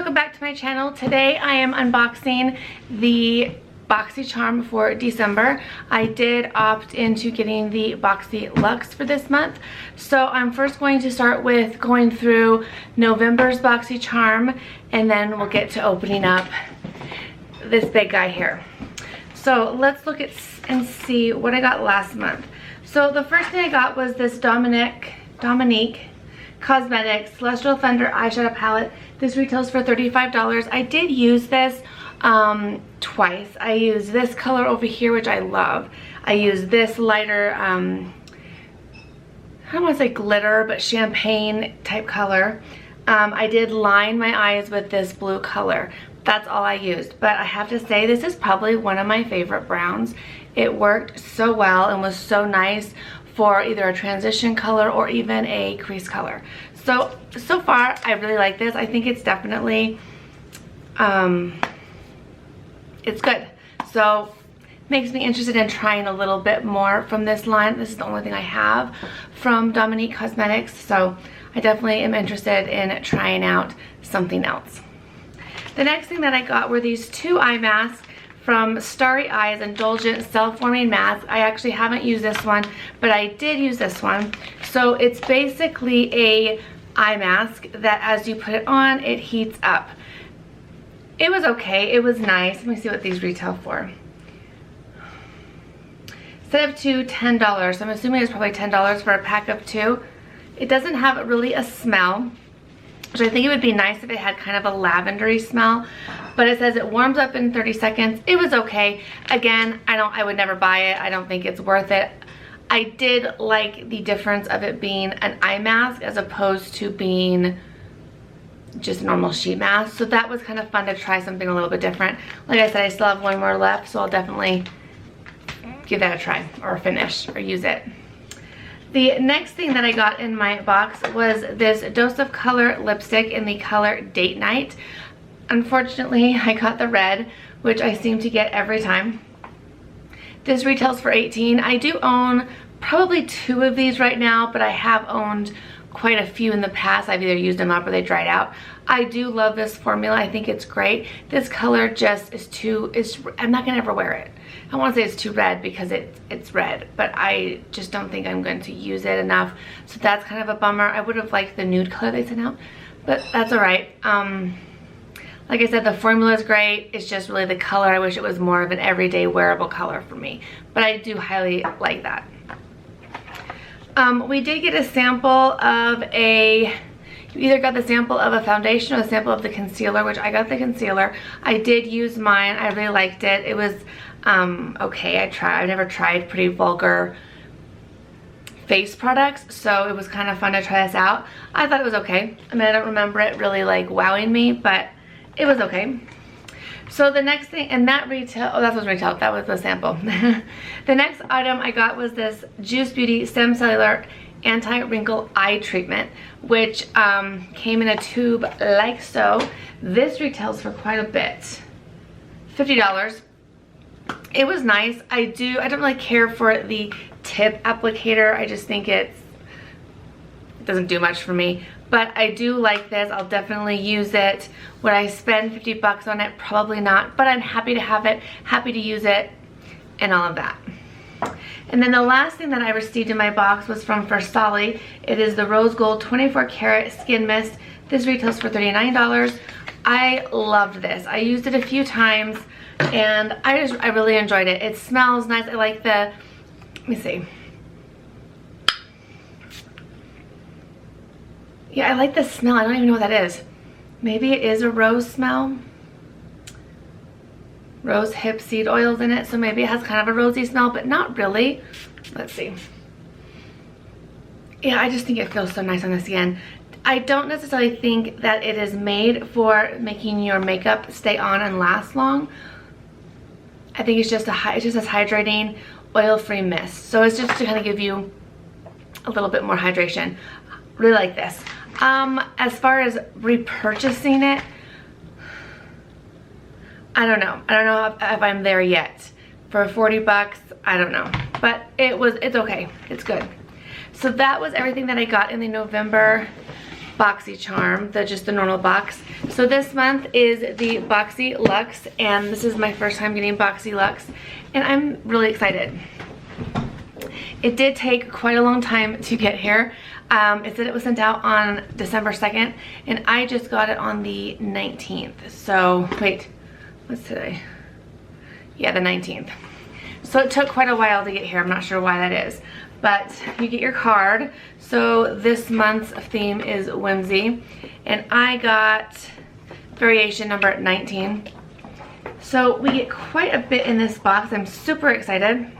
welcome back to my channel. Today I am unboxing the BoxyCharm for December. I did opt into getting the Boxy Luxe for this month. So I'm first going to start with going through November's BoxyCharm, and then we'll get to opening up this big guy here. So let's look at and see what I got last month. So the first thing I got was this Dominique Cosmetics Celestial Thunder eyeshadow palette. This retails for $35. I did use this twice. I used this color over here, which I love. I used this lighter, I don't want to say glitter, but champagne type color. I did line my eyes with this blue color. That's all I used. But I have to say, this is probably one of my favorite browns. It worked so well and was so nice for either a transition color or even a crease color. So far I really like this. I think it's definitely it's good. So makes me interested in trying a little bit more from this line. This is the only thing I have from Dominique Cosmetics, so I definitely am interested in trying out something else. The next thing that I got were these two eye masks from Starry Eyes Indulgent Cell-Forming Mask. I actually haven't used this one, but I did use this one. So it's basically a eye mask that as you put it on, it heats up. It was okay. It was nice. Let me see what these retail for. Instead of two, $10. I'm assuming it's probably $10 for a pack of two. It doesn't have really a smell, which I think it would be nice if it had kind of a lavendery smell, but it says it warms up in 30 seconds. It was okay. Again, I would never buy it. I don't think it's worth it. I did like the difference of it being an eye mask as opposed to being just a normal sheet mask. So that was kind of fun to try something a little bit different. Like I said, I still have one more left, so I'll definitely give that a try or finish or use it. The next thing that I got in my box was this Dose of Color lipstick in the color Date Night. Unfortunately, I got the red, which I seem to get every time. This retails for $18. I do own probably two of these right now, but I have owned quite a few in the past. I've either used them up or they dried out. I do love this formula. I think it's great. This color just is I'm not gonna ever wear it. I want to say it's too red because it's red, but I just don't think I'm going to use it enough. So that's kind of a bummer. I would have liked the nude color they sent out, but that's all right. Like I said, the formula is great. It's just really the color. I wish it was more of an everyday wearable color for me, but I do highly like that. We did get a sample of you either got the sample of a foundation or a sample of the concealer, which I got the concealer. I did use mine. I really liked it. It was okay. I've never tried pretty vulgar face products, so it was kind of fun to try this out. I thought it was okay. I mean, I don't remember it really like wowing me, but it was okay. So the next thing, and that retail, oh, that was retail, that was the sample. The next item I got was this Juice Beauty Stem Cellular Anti-Wrinkle Eye Treatment, which came in a tube like so. This retails for quite a bit, $50. It was nice. I don't really care for the tip applicator. I just think it doesn't do much for me. But I do like this. I'll definitely use it. Would I spend 50 bucks on it? Probably not. But I'm happy to have it, happy to use it, and all of that. And then the last thing that I received in my box was from Versali. It is the Rose Gold 24 Karat Skin Mist. This retails for $39. I loved this. I used it a few times, and I really enjoyed it. It smells nice. I like the, let me see. Yeah, I like the smell. I don't even know what that is. Maybe it is a rose smell. Rose hip seed oils in it, so maybe it has kind of a rosy smell, but not really. Let's see. Yeah, I just think it feels so nice on the skin. I don't necessarily think that it is made for making your makeup stay on and last long. I think it's just this hydrating, oil-free mist. So it's just to kind of give you a little bit more hydration. Really like this. As far as repurchasing it, I don't know. I don't know if I'm there yet. For 40 bucks, I don't know. But it's okay. It's good. So that was everything that I got in the November BoxyCharm, just the normal box. So this month is the Boxy Luxe, and this is my first time getting Boxy Luxe, and I'm really excited. It did take quite a long time to get here. It said it was sent out on December 2nd, and I just got it on the 19th. So, wait, what's today? Yeah, the 19th. So it took quite a while to get here. I'm not sure why that is. But you get your card. So this month's theme is whimsy. And I got variation number 19. So we get quite a bit in this box. I'm super excited.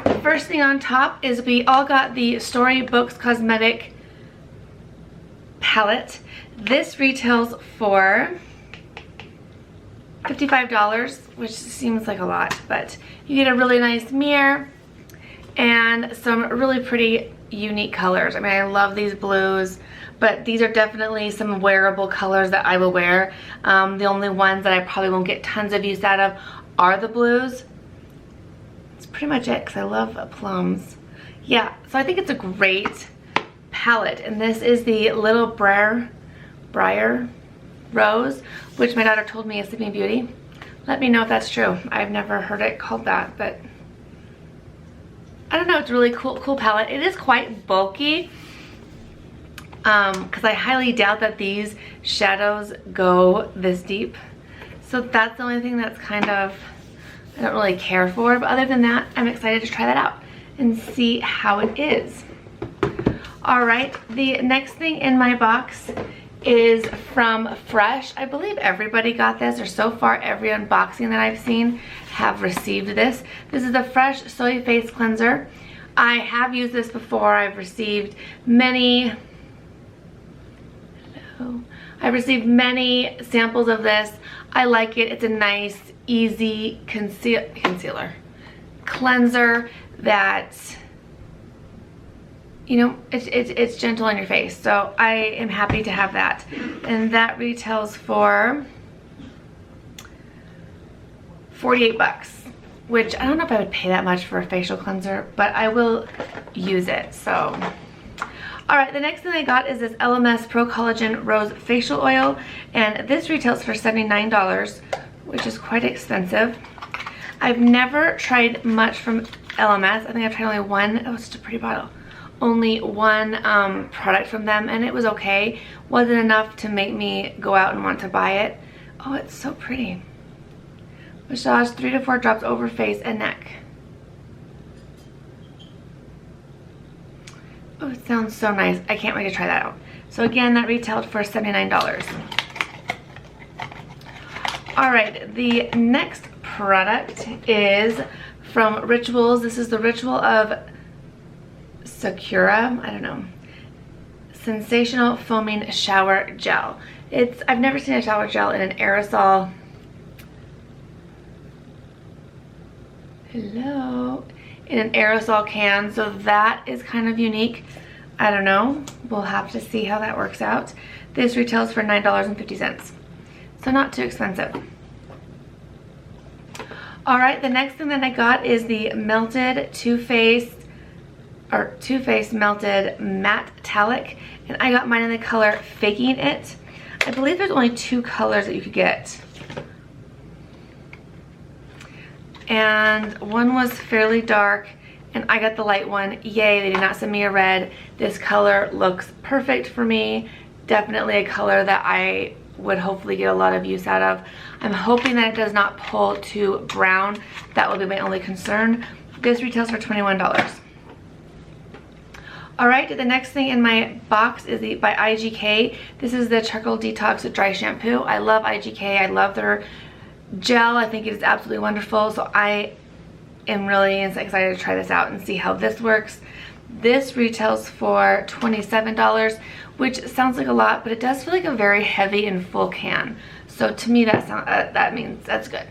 The first thing on top is we all got the Storybooks Cosmetic palette. This retails for $55, which seems like a lot, but you get a really nice mirror and some really pretty unique colors. I mean, I love these blues, but these are definitely some wearable colors that I will wear. The only ones that I probably won't get tons of use out of are the blues. That's pretty much it, because I love plums. Yeah, so I think it's a great palette, and this is the Little Briar Rose, which my daughter told me is Sleeping Beauty. Let me know if that's true. I've never heard it called that, but I don't know. It's a really cool palette. It is quite bulky, because I highly doubt that these shadows go this deep. So that's the only thing that's kind of, I don't really care for. But other than that, I'm excited to try that out and see how it is. All right, the next thing in my box is from Fresh. I believe everybody got this, or so far every unboxing that I've seen have received this. This is the Fresh Soy Face Cleanser. I have used this before. I've received many samples of this. I like it. It's a nice, easy cleanser that, you know, it's gentle on your face. So I am happy to have that. And that retails for $48, which I don't know if I would pay that much for a facial cleanser, but I will use it. So, all right, the next thing I got is this LMS Pro Collagen Rose Facial Oil, and this retails for $79, which is quite expensive. I've never tried much from LMS. I think I've tried only one. Oh, it's such a pretty bottle. Only one product from them, and it was okay. Wasn't enough to make me go out and want to buy it. Oh, it's so pretty. Massage 3 to 4 drops over face and neck. Oh, it sounds so nice. I can't wait to try that out. So again, that retailed for $79. All right, the next product is from Rituals. This is the Ritual of Sakura, I don't know, Sensational Foaming Shower Gel. I've never seen a shower gel in an aerosol. Hello. In an aerosol can, so that is kind of unique. I don't know. We'll have to see how that works out. This retails for $9.50, so not too expensive. All right, the next thing that I got is the melted Too Faced Melted Matte Metallic, and I got mine in the color Faking It. I believe there's only 2 colors that you could get, and one was fairly dark, and I got the light one. Yay, they did not send me a red. This color looks perfect for me. Definitely a color that I would hopefully get a lot of use out of. I'm hoping that it does not pull to brown. That will be my only concern. This retails for $21. All right, the next thing in my box is by IGK. This is the Charcoal Detox Dry Shampoo. I love IGK. I love their gel. I think it is absolutely wonderful. So I am really excited to try this out and see how this works. This retails for $27, which sounds like a lot, but it does feel like a very heavy and full can. So to me, that means that's good.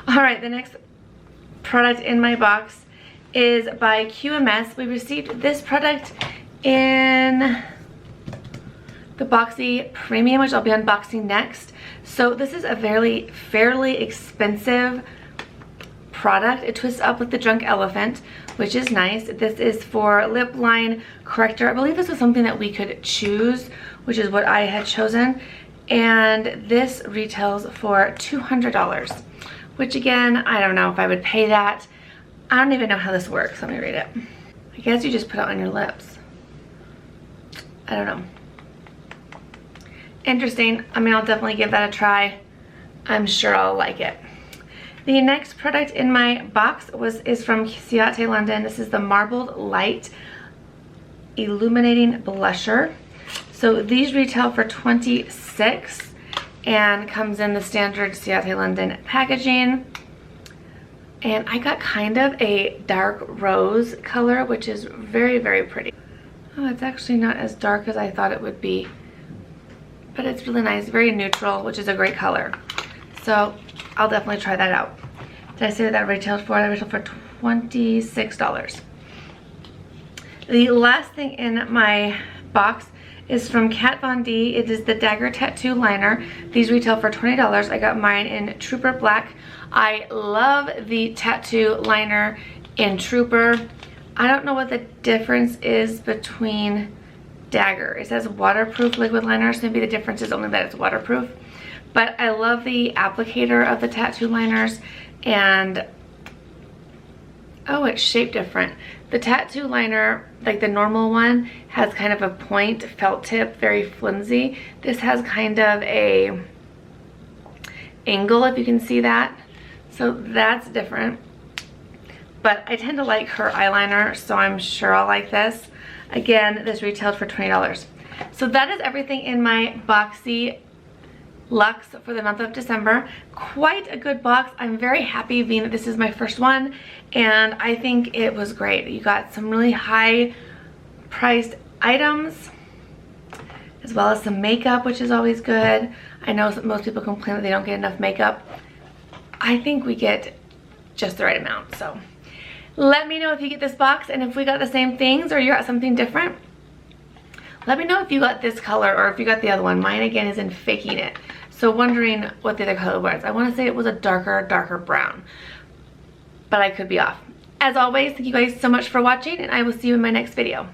All right, the next product in my box is by QMS. We received this product in the Boxy Premium, which I'll be unboxing next. So this is a fairly expensive product. It twists up with the Drunk Elephant, which is nice. This is for lip line corrector. I believe this was something that we could choose, which is what I had chosen. And this retails for $200, which again, I don't know if I would pay that. I don't even know how this works. Let me read it. I guess you just put it on your lips. I don't know. Interesting. I mean, I'll definitely give that a try. I'm sure I'll like it. The next product in my box is from Ciate London. This is the Marbled Light Illuminating Blusher. So these retail for $26 and comes in the standard Ciate London packaging. And I got kind of a dark rose color, which is very, very pretty. Oh, it's actually not as dark as I thought it would be, but it's really nice, very neutral, which is a great color. So I'll definitely try that out. Did I say that retailed for? That retailed for $26. The last thing in my box is from Kat Von D. It is the Dagger Tattoo Liner. These retail for $20. I got mine in Trooper Black. I love the tattoo liner in Trooper. I don't know what the difference is between Dagger. It says waterproof liquid liner, so maybe the difference is only that it's waterproof. But I love the applicator of the tattoo liners, and oh, it's shaped different. The tattoo liner, like the normal one, has kind of a point felt tip, very flimsy. This has kind of a angle, if you can see that. So that's different. But I tend to like her eyeliner, so I'm sure I'll like this. Again, this retailed for $20. So that is everything in my Boxy Luxe for the month of December. Quite a good box. I'm very happy being that this is my first one, and I think it was great. You got some really high priced items as well as some makeup, which is always good. I know most people complain that they don't get enough makeup. I think we get just the right amount. So let me know if you get this box and if we got the same things or you got something different. Let me know if you got this color or if you got the other one. Mine again is in Faking It. So wondering what the other color was. I want to say it was a darker brown, but I could be off. As always, thank you guys so much for watching, and I will see you in my next video.